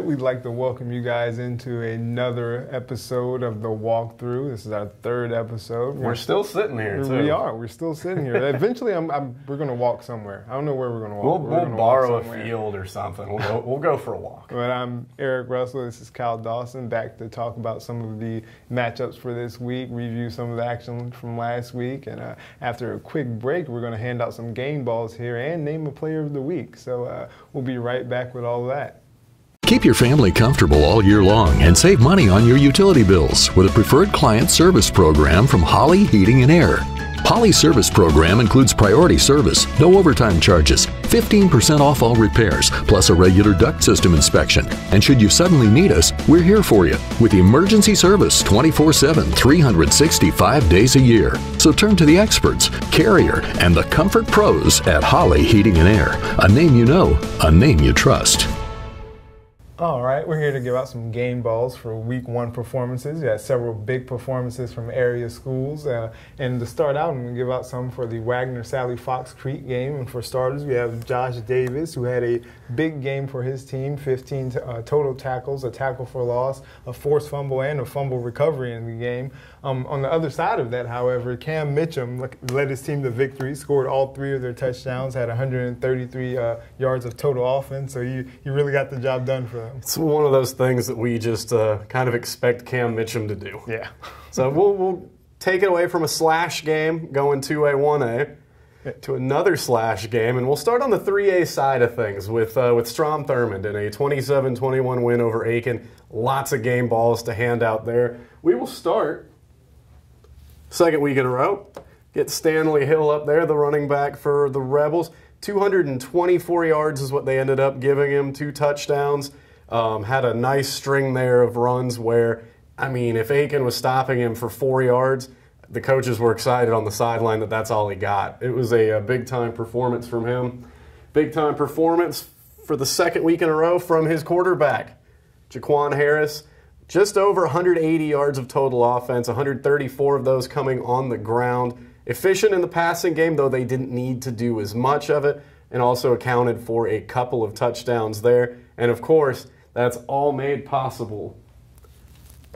we'd like to welcome you guys into another episode of The Walkthrough. This is our third episode. We're still sitting here, too. We are. We're still sitting here. Eventually, we're going to walk somewhere. I don't know where we're going to walk. We'll borrow a field or something. We'll go for a walk. But I'm Eric Russell. This is Kyle Dawson, back to talk about some of the matchups for this week, review some of the action from last week. And after a quick break, we're going to hand out some game balls here and name a player of the week. So we'll be right back with all of that. Keep your family comfortable all year long and save money on your utility bills with a preferred client service program from Holly Heating and Air. Holly's service program includes priority service, no overtime charges, 15% off all repairs, plus a regular duct system inspection. And should you suddenly need us, we're here for you with emergency service 24/7, 365 days a year. So turn to the experts, Carrier, and the comfort pros at Holly Heating and Air. A name you know, a name you trust. All right, we're here to give out some game balls for week one performances. We had several big performances from area schools. And to start out, I'm going to give out some for the Wagner-Sally Fox Creek game. And for starters, we have Josh Davis, who had a big game for his team, 15 total tackles, a tackle for loss, a forced fumble, and a fumble recovery in the game. On the other side of that, however, Cam Mitchum led his team to victory, scored all three of their touchdowns, had 133 yards of total offense. So he really got the job done for them. It's one of those things that we just kind of expect Cam Mitchum to do. Yeah. So we'll take it away from a slash game, going 2A, 1A, to another slash game. And we'll start on the 3A side of things with Strom Thurmond in a 27-21 win over Aiken. Lots of game balls to hand out there. We will start second week in a row. Get Stanley Hill up there, the running back for the Rebels. 224 yards is what they ended up giving him, 2 touchdowns. Had a nice string there of runs where, I mean, if Aiken was stopping him for 4 yards, the coaches were excited on the sideline that that's all he got. It was a big-time performance from him. Big-time performance for the second week in a row from his quarterback, Jaquan Harris. Just over 180 yards of total offense, 134 of those coming on the ground. Efficient in the passing game, though they didn't need to do as much of it, and also accounted for a couple of touchdowns there. And, of course, that's all made possible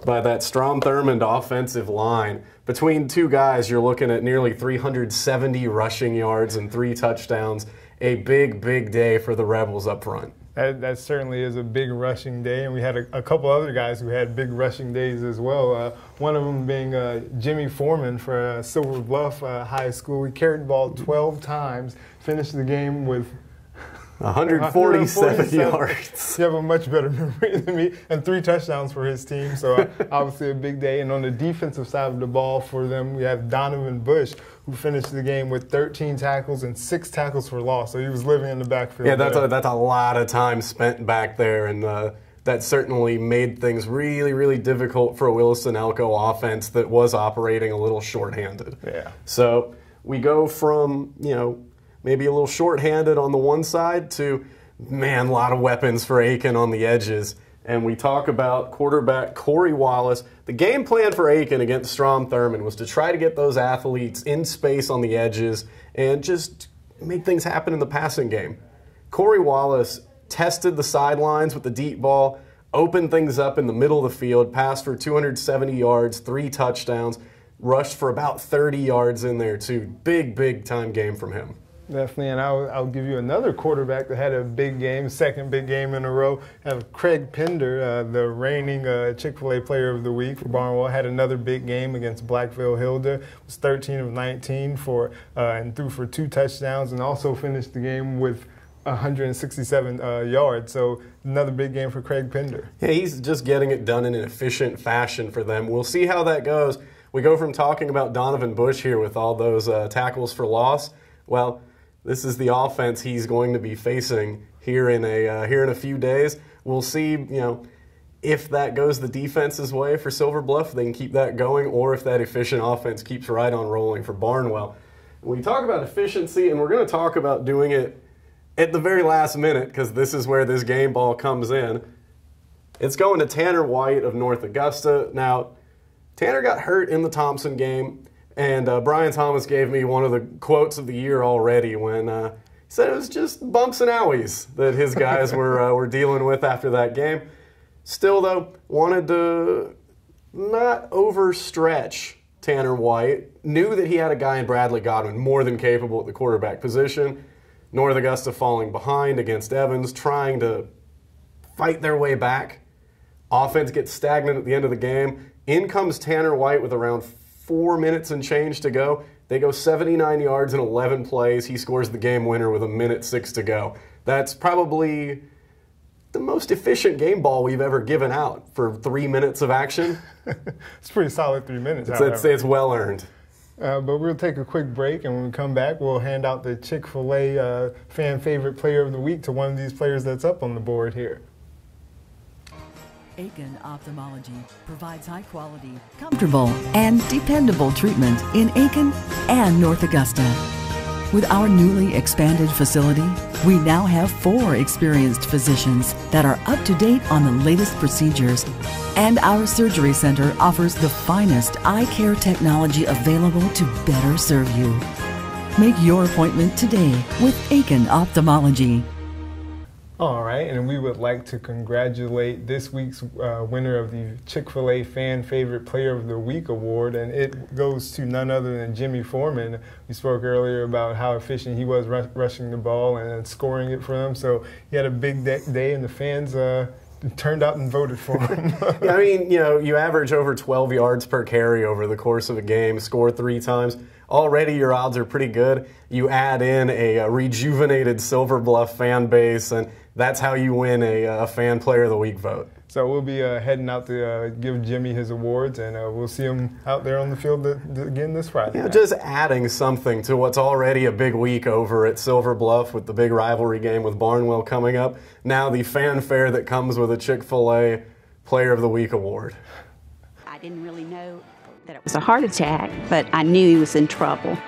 by that Strom Thurmond offensive line. Between two guys, you're looking at nearly 370 rushing yards and 3 touchdowns. A big, big day for the Rebels up front. That certainly is a big rushing day, and we had a couple other guys who had big rushing days as well. One of them being Jimmy Foreman for Silver Bluff High School. He carried the ball 12 times, finished the game with 147 yards. You have a much better memory than me. And 3 touchdowns for his team, so obviously a big day. And on the defensive side of the ball for them, we have Donovan Bush, who finished the game with 13 tackles and 6 tackles for loss. So he was living in the backfield. Yeah, that's a lot of time spent back there, and that certainly made things really, really difficult for a Williston-Elko offense that was operating a little shorthanded. Yeah. So we go from, maybe a little shorthanded on the one side to, man, a lot of weapons for Aiken on the edges. And we talk about quarterback Corey Wallace. The game plan for Aiken against Strom Thurmond was to try to get those athletes in space on the edges and just make things happen in the passing game. Corey Wallace tested the sidelines with the deep ball, opened things up in the middle of the field, passed for 270 yards, 3 touchdowns, rushed for about 30 yards in there too. Big, big time game from him. Definitely, and I'll give you another quarterback that had a big game, second big game in a row. Have Craig Pender, the reigning Chick-fil-A Player of the Week for Barnwell, had another big game against Blackville Hilda. Was 13 of 19 and threw for 2 touchdowns, and also finished the game with 167 yards. So another big game for Craig Pender. Yeah, he's just getting it done in an efficient fashion for them. We'll see how that goes. We go from talking about Donovan Bush here with all those tackles for loss. Well, this is the offense he's going to be facing here in a few days. We'll see, if that goes the defense's way for Silver Bluff, they can keep that going, or if that efficient offense keeps right on rolling for Barnwell. We talk about efficiency, and we're going to talk about doing it at the very last minute, because this is where this game ball comes in. It's going to Tanner White of North Augusta. Now, Tanner got hurt in the Thompson game. And Brian Thomas gave me one of the quotes of the year already when he said it was just bumps and owies that his guys were dealing with after that game. Still, though, wanted to not overstretch Tanner White. Knew that he had a guy in Bradley Godwin more than capable at the quarterback position. North Augusta falling behind against Evans, trying to fight their way back. Offense gets stagnant at the end of the game. In comes Tanner White with around 4 minutes and change to go. They go 79 yards in 11 plays. He scores the game winner with 1:06 to go. That's probably the most efficient game ball we've ever given out for 3 minutes of action. It's pretty solid 3 minutes. It's well earned. But we'll take a quick break, and when we come back, we'll hand out the Chick-fil-A Fan Favorite Player of the Week to one of these players that's up on the board here. Aiken Ophthalmology provides high-quality, comfortable, and dependable treatment in Aiken and North Augusta. With our newly expanded facility, we now have 4 experienced physicians that are up to date on the latest procedures, and our surgery center offers the finest eye care technology available to better serve you. Make your appointment today with Aiken Ophthalmology. All right, and we would like to congratulate this week's winner of the Chick-fil-A Fan Favorite Player of the Week award, and it goes to none other than Jimmy Foreman. We spoke earlier about how efficient he was rushing the ball and scoring it for them, so he had a big day, and the fans turned out and voted for him. Yeah, I mean, you average over 12 yards per carry over the course of a game, score 3 times. Already your odds are pretty good. You add in a rejuvenated Silver Bluff fan base, and that's how you win a Fan Player of the Week vote. So we'll be heading out to give Jimmy his awards, and we'll see him out there on the field again this Friday. Yeah, just adding something to what's already a big week over at Silver Bluff with the big rivalry game with Barnwell coming up. Now the fanfare that comes with a Chick-fil-A Player of the Week award. I didn't really know that it was a heart attack, but I knew he was in trouble.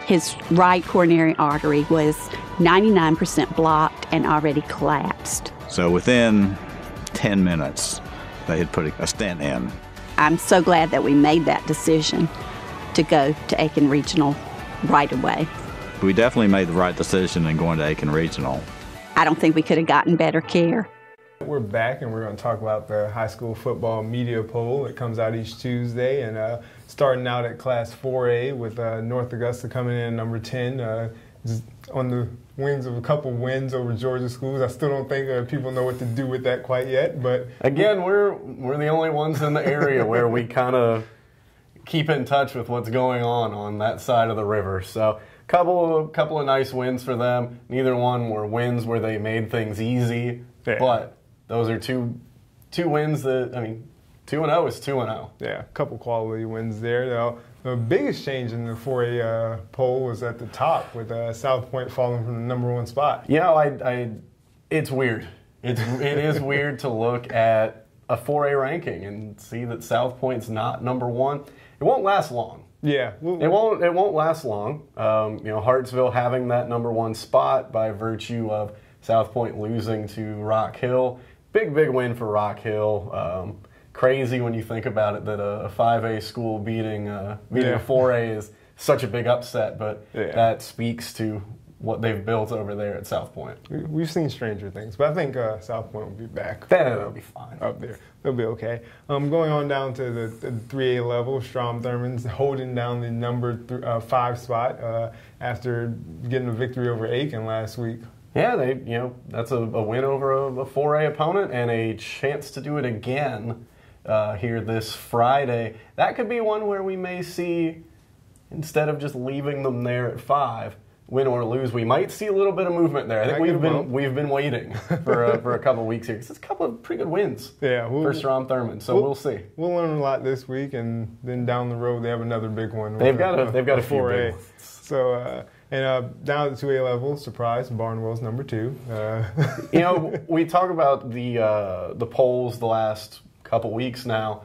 His right coronary artery was 99% blocked and already collapsed. So within 10 minutes, they had put a stent in. I'm so glad that we made that decision to go to Aiken Regional right away. We definitely made the right decision in going to Aiken Regional. I don't think we could have gotten better care. We're back, and we're going to talk about the high school football media poll. It comes out each Tuesday, and starting out at Class 4A with North Augusta coming in at number 10, on the wings of a couple wins over Georgia schools. I still don't think people know what to do with that quite yet, but again, we're the only ones in the area where we kind of keep in touch with what's going on that side of the river. So couple of nice wins for them. Neither one were wins where they made things easy, but those are two wins that, 2-0 is 2-0. Yeah, a couple quality wins there. Now, the biggest change in the 4A poll was at the top with South Point falling from the #1 spot. It's weird. It is weird to look at a 4A ranking and see that South Point's not #1. It won't last long. Yeah, it won't last long. Hartsville having that #1 spot by virtue of South Point losing to Rock Hill. Big win for Rock Hill. Crazy when you think about it that a 5A school beating a 4A is such a big upset, but that speaks to what they've built over there at South Point. We've seen stranger things, but I think South Point will be back. They'll be fine. Up there. They'll be okay. Going on down to the 3A level, Strom Thurman's holding down the number 5 spot after getting a victory over Aiken last week. Yeah, that's a win over a 4A opponent and a chance to do it again here this Friday. That could be one where we may see, instead of just leaving them there at 5, win or lose, we might see a little bit of movement there. I think we've been waiting for a couple of weeks here. It's a couple of pretty good wins for Strom Thurman, so we'll see. We'll learn a lot this week, and then down the road they have another big one. They've got a few big ones. So. Down at the 2A level, surprise, Barnwell's #2. We talk about the polls the last couple weeks now.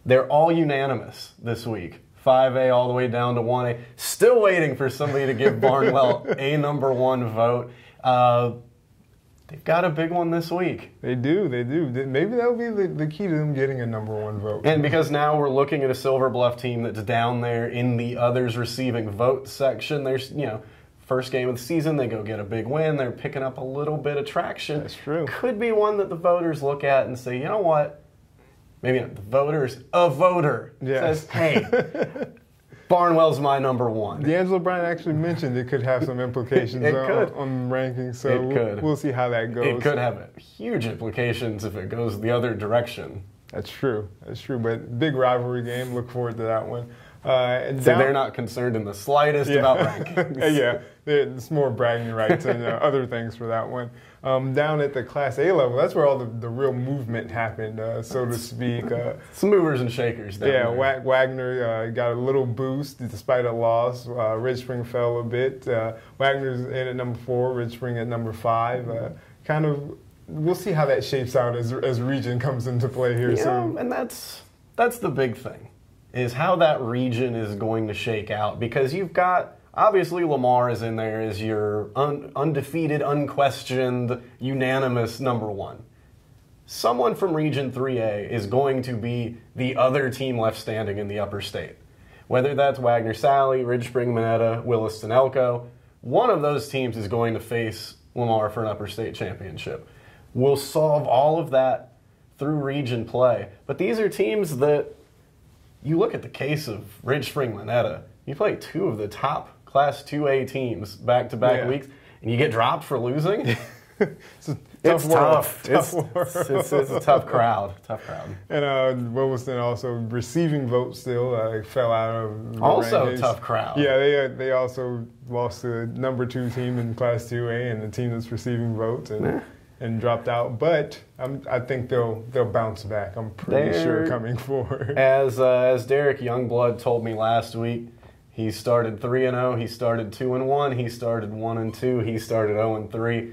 They're all unanimous this week. 5A all the way down to 1A. Still waiting for somebody to give Barnwell a #1 vote. They've got a big one this week. They do. Maybe that'll be the key to them getting a #1 vote. And because now we're looking at a Silver Bluff team that's down there in the others receiving vote section, there's, First game of the season, they go get a big win. They're picking up a little bit of traction. That's true. Could be one that the voters look at and say, you know what? Maybe not the voters. A voter says, hey, Barnwell's my number one. D'Angelo Bryant actually mentioned it could have some implications on rankings, so we'll see how that goes. It could have huge implications if it goes the other direction. That's true. But big rivalry game. Look forward to that one. So they're not concerned in the slightest about rankings. Yeah, it's more bragging rights and other things for that one. Down at the Class A level, that's where all the real movement happened, so to speak. Some movers and shakers down there. Wagner got a little boost despite a loss. Ridge Spring fell a bit. Wagner's in at number 4, Ridge Spring at number 5. We'll see how that shapes out as region comes into play here soon. And that's the big thing, is how that region is going to shake out, because you've got, obviously Lamar is in there as your undefeated, unquestioned, unanimous number 1. Someone from Region 3A is going to be the other team left standing in the upper state. Whether that's Wagner Sally, Ridge Spring Minetta, Williston Elko, one of those teams is going to face Lamar for an upper state championship. We'll solve all of that through region play. But these are teams that, you look at the case of Ridge Spring Minetta, you play 2 of the top Class 2A teams back-to-back weeks, and you get dropped for losing? It's tough. It's a tough crowd. And Williston also receiving votes still fell out of the also rankings. Tough crowd. Yeah, they also lost to the number 2 team in Class 2A and the team that's receiving votes and dropped out. But I think they'll bounce back. I'm pretty sure coming forward. As Derek Youngblood told me last week, he started 3-0, he started 2-1, he started 1-2, he started 0-3.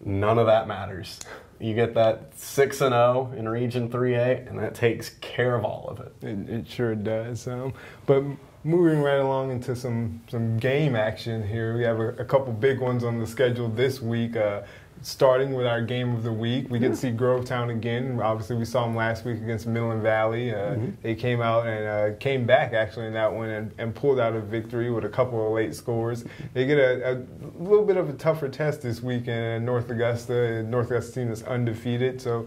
None of that matters. You get that 6-0 in Region 3A, and that takes care of all of it. It sure does. But moving right along into some game action here, we have a couple big ones on the schedule this week. Starting with our game of the week, we get to see Grovetown again. Obviously, we saw them last week against Midland Valley. They came out and came back, actually, in that one and pulled out a victory with a couple of late scores. They get a little bit of a tougher test this week in North Augusta. North Augusta team is undefeated, so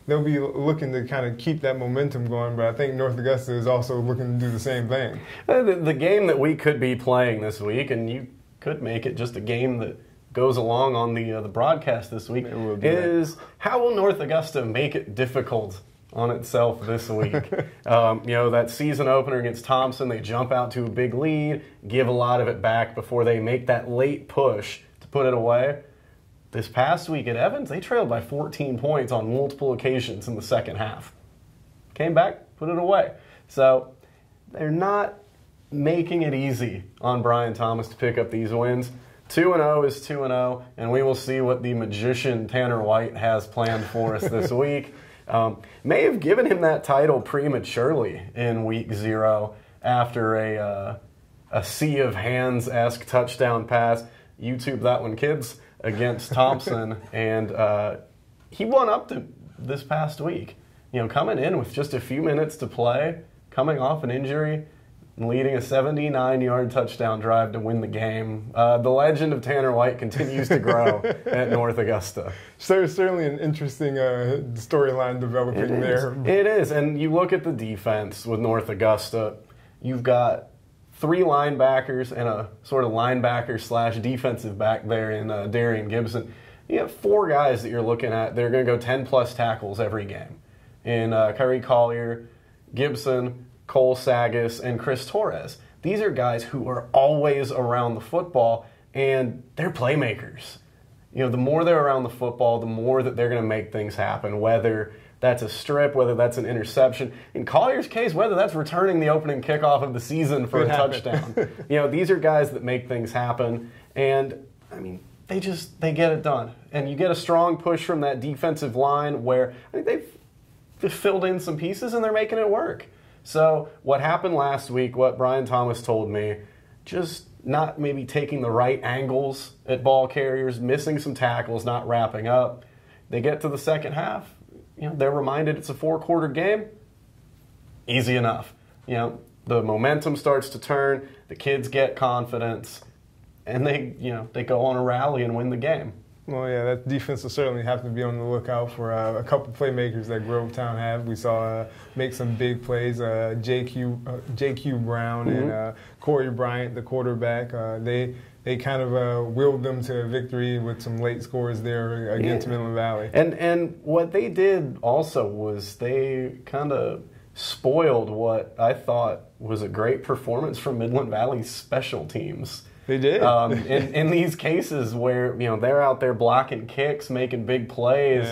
they'll be looking to kind of keep that momentum going, but I think North Augusta is also looking to do the same thing. The game that we could be playing this week, and you could make it just a game that goes along on the broadcast this week, is how will North Augusta make it difficult on itself this week? That season opener against Thompson, they jump out to a big lead, give a lot of it back before they make that late push to put it away. This past week at Evans, they trailed by 14 points on multiple occasions in the second half. Came back, put it away. So they're not making it easy on Brian Thomas to pick up these wins. 2-0 is 2-0, and we will see what the magician Tanner White has planned for us this week. May have given him that title prematurely in week 0 after a sea of hands-esque touchdown pass. YouTube that one, kids, against Thompson, and he won up to this past week. Coming in with just a few minutes to play, coming off an injury, leading a 79-yard touchdown drive to win the game. The legend of Tanner White continues to grow at North Augusta. So it's certainly an interesting storyline developing there. It is, and you look at the defense with North Augusta, you've got 3 linebackers and a sort of linebacker/defensive back there in Darian Gibson. You have 4 guys that you're looking at. They're going to go 10-plus tackles every game. In Kyrie Collier, Gibson, Cole Sagas, and Chris Torres. These are guys who are always around the football, and they're playmakers. The more they're around the football, the more that they're going to make things happen, whether that's a strip, whether that's an interception. In Collier's case, whether that's returning the opening kickoff of the season for a touchdown. These are guys that make things happen, and, they get it done. And you get a strong push from that defensive line where they've filled in some pieces, and they're making it work. So what happened last week, what Brian Thomas told me, just not maybe taking the right angles at ball carriers, missing some tackles, not wrapping up. They get to the second half, they're reminded it's a 4-quarter game. Easy enough. The momentum starts to turn, the kids get confidence, and they go on a rally and win the game. Well, yeah, that defense will certainly have to be on the lookout for a couple playmakers that Grovetown have. We saw make some big plays. J.Q. Brown and Corey Bryant, the quarterback. They kind of willed them to victory with some late scores there against Midland Valley. And what they did also was they kind of spoiled what I thought was a great performance from Midland Valley's special teams. They did. In these cases where they're out there blocking kicks, making big plays,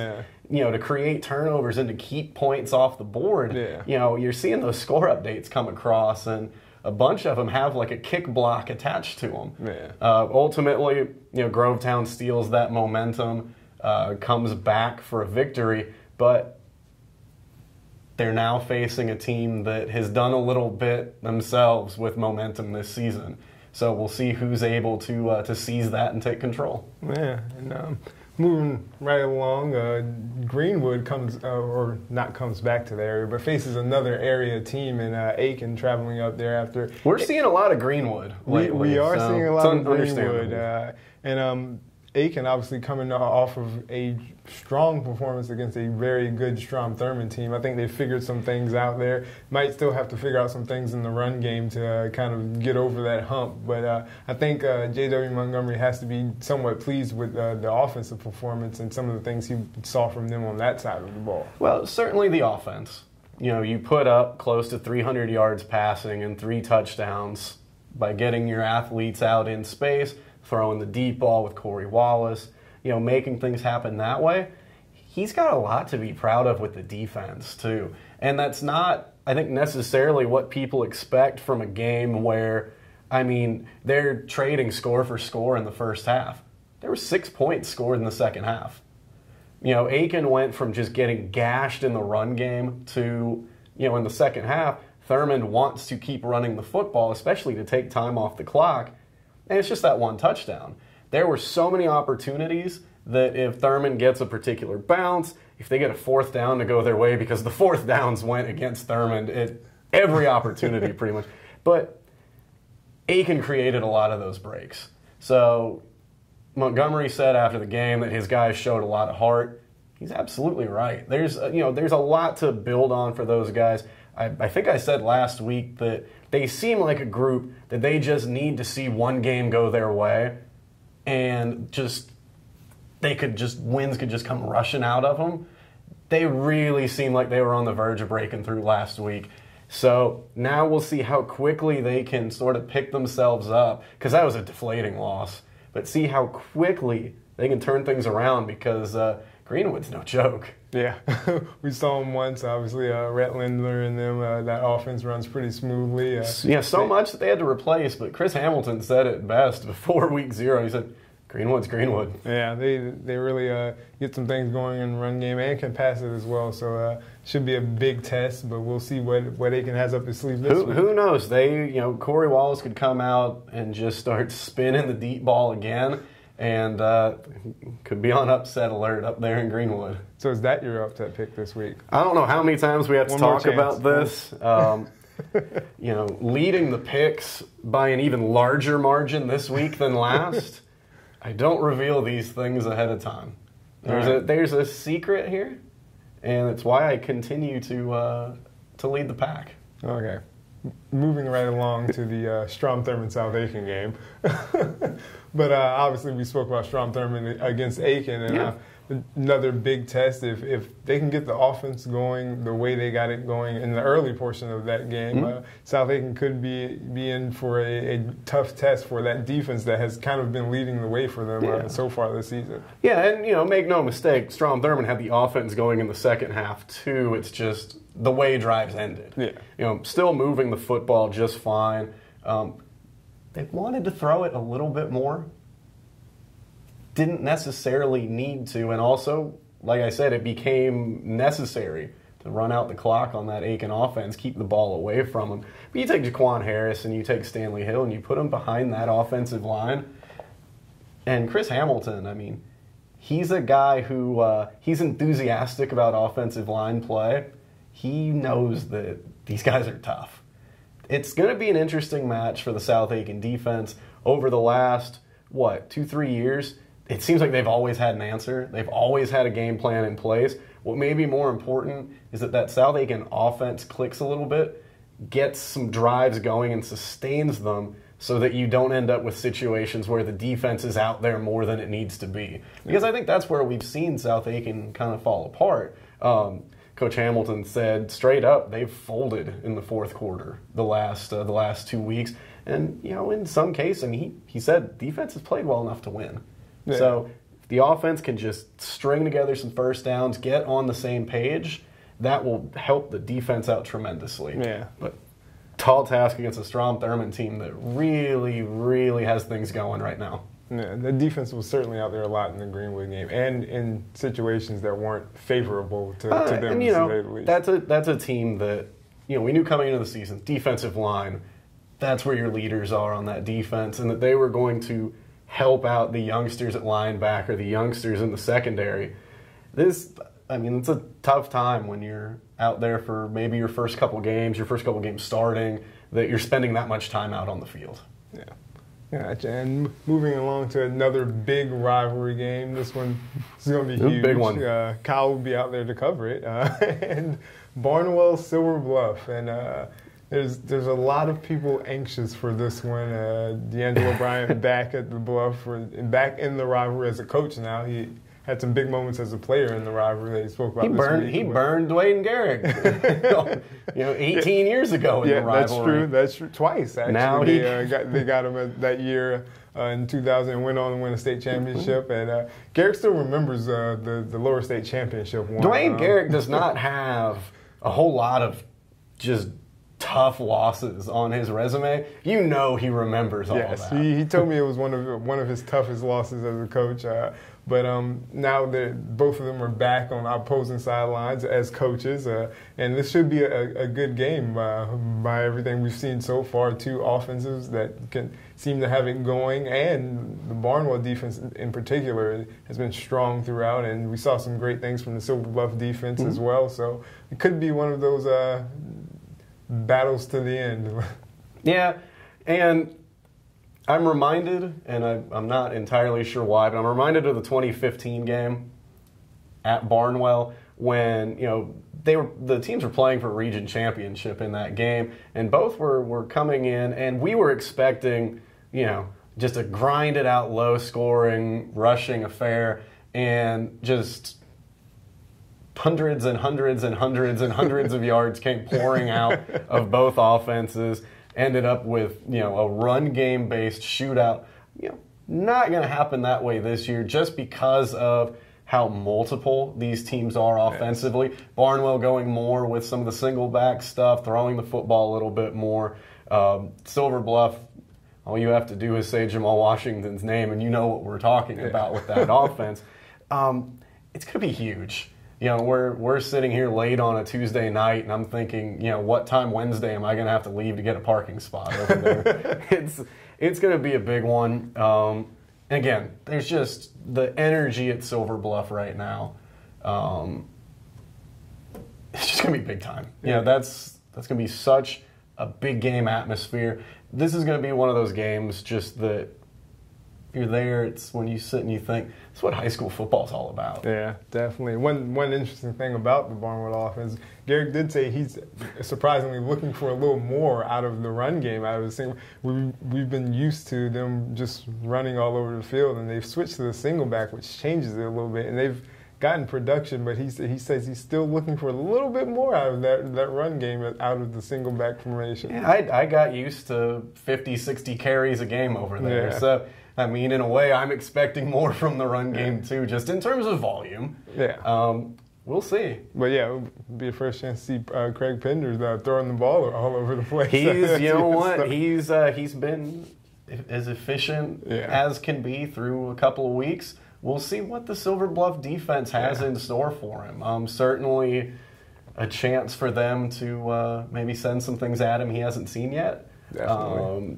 to create turnovers and to keep points off the board. Yeah. You're seeing those score updates come across, and a bunch of them have like a kick block attached to them. Yeah. Ultimately, Grovetown steals that momentum, comes back for a victory, but they're now facing a team that has done a little bit themselves with momentum this season. So we'll see who's able to seize that and take control. Yeah, and moving right along, Greenwood comes back to the area, but faces another area team in Aiken, traveling up there after. We're seeing a lot of Greenwood lately. We are seeing a lot of Greenwood, and Aiken obviously coming off of a strong performance against a very good Strom-Thurmond team. I think they figured some things out there. Might still have to figure out some things in the run game to kind of get over that hump. But I think J.W. Montgomery has to be somewhat pleased with the offensive performance and some of the things he saw from them on that side of the ball. Well, certainly the offense. You put up close to 300 yards passing and 3 touchdowns by getting your athletes out in space, throwing the deep ball with Corey Wallace, making things happen that way. He's got a lot to be proud of with the defense, too. And that's not, I think, necessarily what people expect from a game where, they're trading score for score in the first half. There were 6 points scored in the second half. Aiken went from just getting gashed in the run game to, in the second half, Thurmond wants to keep running the football, especially to take time off the clock. And it's just that one touchdown. There were so many opportunities that if Thurmond gets a particular bounce, if they get a 4th down to go their way, because the 4th downs went against Thurmond at every opportunity pretty much. But Aiken created a lot of those breaks. So Montgomery said after the game that his guys showed a lot of heart. He's absolutely right. There's a lot to build on for those guys. I think I said last week that they seem like a group that they just need to see one game go their way, and wins could just come rushing out of them. They really seem like they were on the verge of breaking through last week. So now we'll see how quickly they can sort of pick themselves up, because that was a deflating loss. But see how quickly they can turn things around, because Greenwood's no joke. Yeah, we saw them once. Obviously, Rhett Lindler and them, that offense runs pretty smoothly. So much that they had to replace, but Chris Hamilton said it best before week 0. He said, Greenwood's Greenwood. Yeah, they really get some things going in the run game and can pass it as well. So should be a big test, but we'll see what Aiken has up his sleeve this week. Who knows? Corey Wallace could come out and just start spinning the deep ball again, and could be on upset alert up there in Greenwood. So is that your upset pick this week? I don't know how many times we have to talk about this. Leading the picks by an even larger margin this week than last. I don't reveal these things ahead of time. There's a secret here, and it's why I continue to lead the pack. Okay. Moving right along to the Strom-Thurmond South Aiken game. But obviously we spoke about Strom-Thurmond against Aiken, and another big test. If they can get the offense going the way they got it going in the early portion of that game, South Aiken could be in for a tough test for that defense that has kind of been leading the way for them so far this season. Yeah, and make no mistake, Strom-Thurmond had the offense going in the second half too. It's just the way drives ended. Yeah. Still moving the football just fine. They wanted to throw it a little bit more. Didn't necessarily need to, and also, like I said, it became necessary to run out the clock on that Aiken offense, keep the ball away from them. But you take Jaquan Harris and you take Stanley Hill and you put them behind that offensive line. And Chris Hamilton, he's a guy who he's enthusiastic about offensive line play. He knows that these guys are tough. It's going to be an interesting match for the South Aiken defense. Over the last 2-3 years, it seems like they've always had an answer. They've always had a game plan in place. What may be more important is that South Aiken offense clicks a little bit, gets some drives going and sustains them so that you don't end up with situations where the defense is out there more than it needs to be. Because I think that's where we've seen South Aiken kind of fall apart. Coach Hamilton said straight up they've folded in the fourth quarter the last 2 weeks. And, in some cases, he said defense has played well enough to win. Yeah. So if the offense can just string together some first downs, get on the same page, that will help the defense out tremendously. Yeah. But tall task against a Strom Thurmond team that really, really has things going right now. Yeah, the defense was certainly out there a lot in the Greenwood game, and in situations that weren't favorable to them. And to say the least. That's a team that we knew coming into the season, defensive line, that's where your leaders are on that defense, and that they were going to help out the youngsters at linebacker, the youngsters in the secondary. It's a tough time when you're out there for maybe your first couple games starting, that you're spending that much time out on the field. Yeah. Gotcha. And moving along to another big rivalry game. This one is going to be huge. Big one. Kyle will be out there to cover it. And Barnwell, Silver Bluff. And there's a lot of people anxious for this one. D'Angelo Bryant back at the Bluff, back in the rivalry as a coach now. He had some big moments as a player in the rivalry that he spoke about this week. He burned Dwayne Garrick 18 years ago in the rivalry. That's true. Twice, actually. Now they got him that year in 2000 and went on to win a state championship. And Garrick still remembers the lower state championship one. Dwayne Garrick does not have a whole lot of just tough losses on his resume. He remembers all of that. He told me it was one of his toughest losses as a coach. But now that both of them are back on opposing sidelines as coaches, and this should be a good game by everything we've seen so far. Two offenses that can seem to have it going, and the Barnwell defense in particular has been strong throughout, and we saw some great things from the Silver Bluff defense as well. So it could be one of those battles to the end. Yeah, and I'm reminded, and I'm not entirely sure why, but I'm reminded of the 2015 game at Barnwell when the teams were playing for a region championship in that game, and both were coming in, and we were expecting just a grinded out, low scoring, rushing affair, and just hundreds and hundreds and hundreds and hundreds of yards came pouring out of both offenses. Ended up with a run game based shootout. Not going to happen that way this year, just because of how multiple these teams are offensively. Yes. Barnwell going more with some of the single back stuff, throwing the football a little bit more. Silver Bluff, all you have to do is say Jamal Washington's name, and you know what we're talking about with that offense. It's going to be huge. We're sitting here late on a Tuesday night, and I'm thinking, what time Wednesday am I going to have to leave to get a parking spot over there? It's going to be a big one. And again, there's just the energy at Silver Bluff right now. It's just going to be big time. That's going to be such a big game atmosphere. This is going to be one of those games just that you're there. It's when you sit and you think, that's what high school football's all about. Yeah, definitely. One interesting thing about the Barnwell offense, Garrick did say he's surprisingly looking for a little more out of the run game. I was saying we've been used to them just running all over the field, and they've switched to the single back, which changes it a little bit, and they've gotten production, but he says he's still looking for a little bit more out of that run game out of the single back formation. Yeah, I got used to 50, 60 carries a game over there. Yeah. So in a way, I'm expecting more from the run game, too, just in terms of volume. Yeah. We'll see. But, yeah, it would be a first chance to see Craig Penders throwing the ball all over the place. He's been as efficient as can be through a couple of weeks. We'll see what the Silver Bluff defense has in store for him. Certainly a chance for them to maybe send some things at him he hasn't seen yet. Definitely.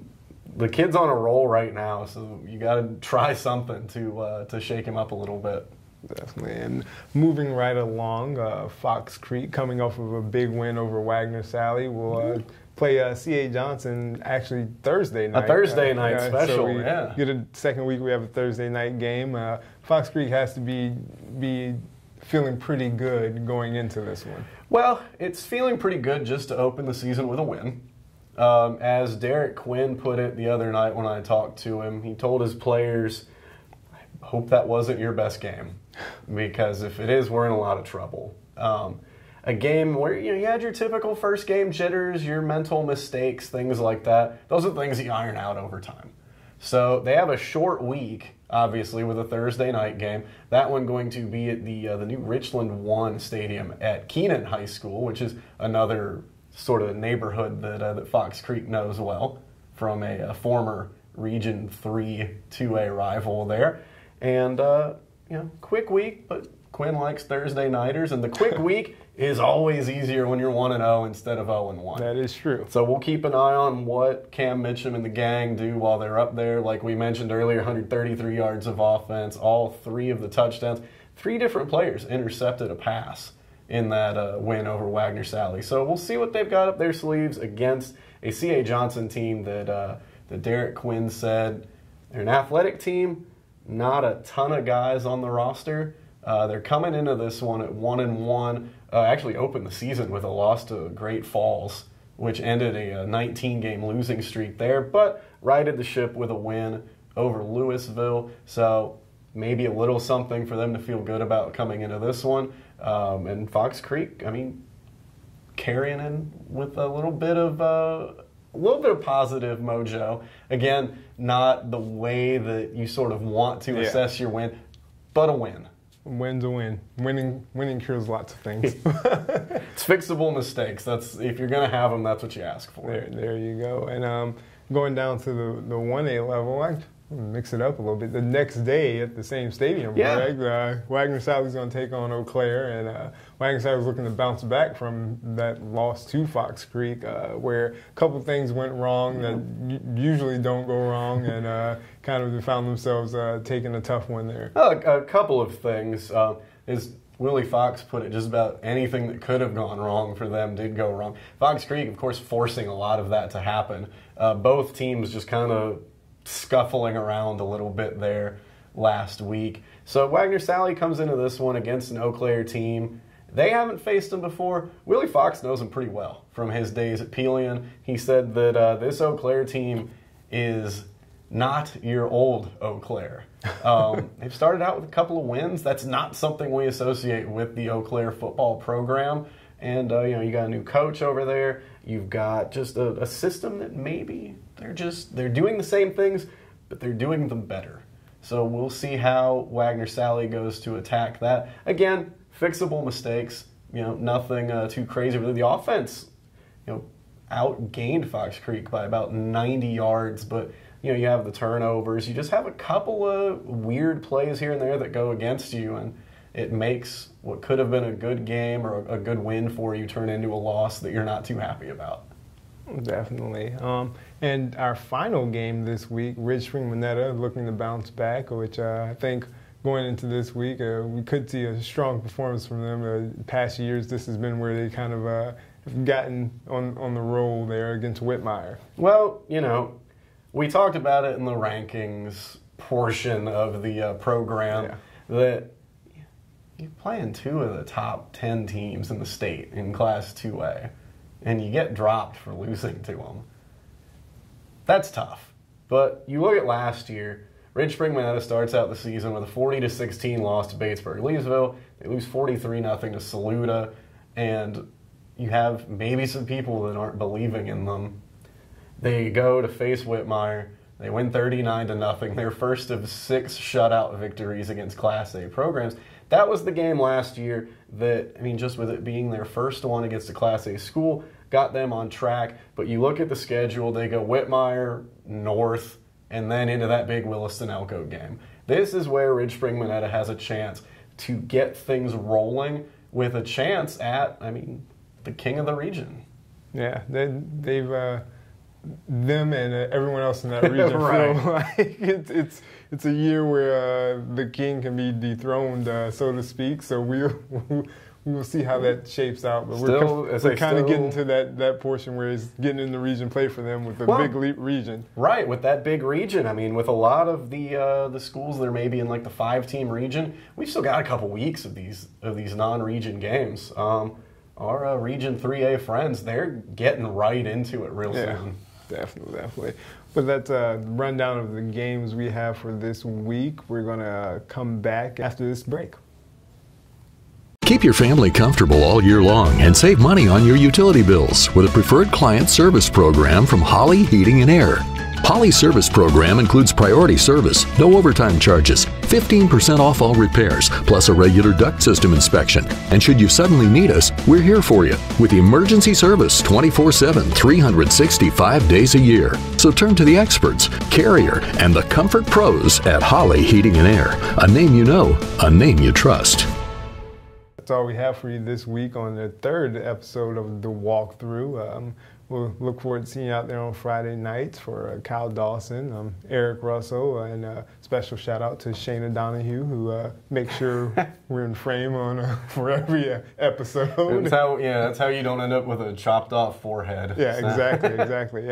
The kid's on a roll right now, so you got to try something to shake him up a little bit. Definitely. And moving right along, Fox Creek coming off of a big win over Wagner Sally will play C.A. Johnson actually Thursday night. A Thursday night special, so we yeah. Get a second week, we have a Thursday night game. Fox Creek has to be feeling pretty good going into this one. Well, it's feeling pretty good just to open the season with a win. As Derek Quinn put it the other night when I talked to him, he told his players, I hope that wasn't your best game, because if it is, we're in a lot of trouble. A game where you had your typical first game jitters, your mental mistakes, things like that. Those are things you iron out over time. So they have a short week, obviously, with a Thursday night game. That one going to be at the new Richland 1 Stadium at Keenan High School, which is another sort of neighborhood that Fox Creek knows well from a former Region 3 2A rival there. And, quick week, but Quinn likes Thursday nighters, and the quick week is always easier when you're 1-0 instead of 0-1. That is true. So we'll keep an eye on what Cam Mitchum and the gang do while they're up there. Like we mentioned earlier, 133 yards of offense, all 3 of the touchdowns. 3 different players intercepted a pass in that win over Wagner Sally. So we'll see what they've got up their sleeves against a C.A. Johnson team that Derek Quinn said they're an athletic team, not a ton of guys on the roster. They're coming into this one at 1-1. Actually opened the season with a loss to Great Falls, which ended a 19-game losing streak there, but righted the ship with a win over Louisville. So maybe a little something for them to feel good about coming into this one. And Fox Creek, carrying in with a little bit of positive mojo. Again, not the way that you sort of want to assess your win, but a win. Win's a win. Winning cures lots of things. It's fixable mistakes. That's if you're going to have them, that's what you ask for. There you go. And going down to the 1A level, I mix it up a little bit. The next day at the same stadium, Greg, Wagner Sally's going to take on Eau Claire, and Wagner Sally's looking to bounce back from that loss to Fox Creek, where a couple things went wrong that usually don't go wrong, and kind of found themselves taking a tough one there. A couple of things. As Willie Fox put it, just about anything that could have gone wrong for them did go wrong. Fox Creek, of course, forcing a lot of that to happen. Both teams just kind of scuffling around a little bit there last week. So Wagner Sally comes into this one against an Eau Claire team. They haven't faced them before. Willie Fox knows them pretty well from his days at Pelion. He said that this Eau Claire team is not your old Eau Claire. They've started out with a couple of wins. That's not something we associate with the Eau Claire football program. And, you got a new coach over there. You've got just a system that maybe they're doing the same things, but they're doing them better. So we'll see how Wagner Sally goes to attack that. Again, fixable mistakes, nothing too crazy. Really, the offense, outgained Fox Creek by about 90 yards, but you have the turnovers. You just have a couple of weird plays here and there that go against you, and it makes what could have been a good game or a good win for you turn into a loss that you're not too happy about. Definitely. And our final game this week, Ridge Spring Monetta looking to bounce back, which I think going into this week, we could see a strong performance from them. Past years, this has been where they kind of have gotten on the roll there against Whitmire. Well, we talked about it in the rankings portion of the program that you're playing 2 of the top 10 teams in the state in Class 2A, and you get dropped for losing to them. That's tough. But you look at last year, Ridge Spring Monetta starts out the season with a 40-16 loss to Batesburg-Leesville. They lose 43-0 to Saluda, and you have maybe some people that aren't believing in them. They go to face Whitmire. They win 39-0, their first of 6 shutout victories against Class A programs. That was the game last year that, just with it being their first one against a Class A school, got them on track. But you look at the schedule, they go Whitmire, North, and then into that big Williston-Elko game. This is where Ridge Spring Monetta has a chance to get things rolling with a chance at, the king of the region. Yeah, they've them and everyone else in that region right. feel like it's a year where the king can be dethroned, so to speak. So we will see how that shapes out. But We're kind of getting to that portion where he's getting in the region play for them with the big region. Right, with that big region. I mean, with a lot of the schools that are maybe in like the 5-team region, we've still got a couple weeks of these non-region games. Our Region 3A friends, they're getting right into it real soon. Definitely. But that's a rundown of the games we have for this week. We're going to come back after this break. Keep your family comfortable all year long and save money on your utility bills with a preferred client service program from Holly Heating and Air. Holly's service program includes priority service, no overtime charges, 15% off all repairs, plus a regular duct system inspection. And should you suddenly need us, we're here for you with emergency service 24/7, 365 days a year. So turn to the experts, Carrier, and the comfort pros at Holly Heating and Air. A name you know, a name you trust. That's all we have for you this week on the third episode of The Walkthrough. We'll look forward to seeing you out there on Friday nights for Kyle Dawson, Eric Russell, and a special shout out to Shayna Donahue, who makes sure we're in frame for every episode. That's how you don't end up with a chopped off forehead. Yeah, exactly.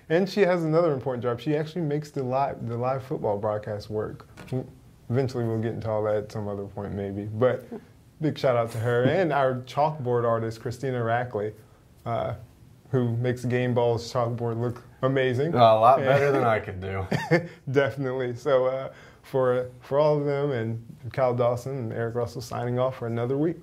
And she has another important job. She actually makes the live football broadcast work. Eventually, we'll get into all that at some other point, maybe. But big shout out to her and our chalkboard artist, Christina Rackley. Who makes Game Ball's chalkboard look amazing. A lot better than I could do. Definitely. So for all of them and Kyle Dawson and Eric Russell signing off for another week.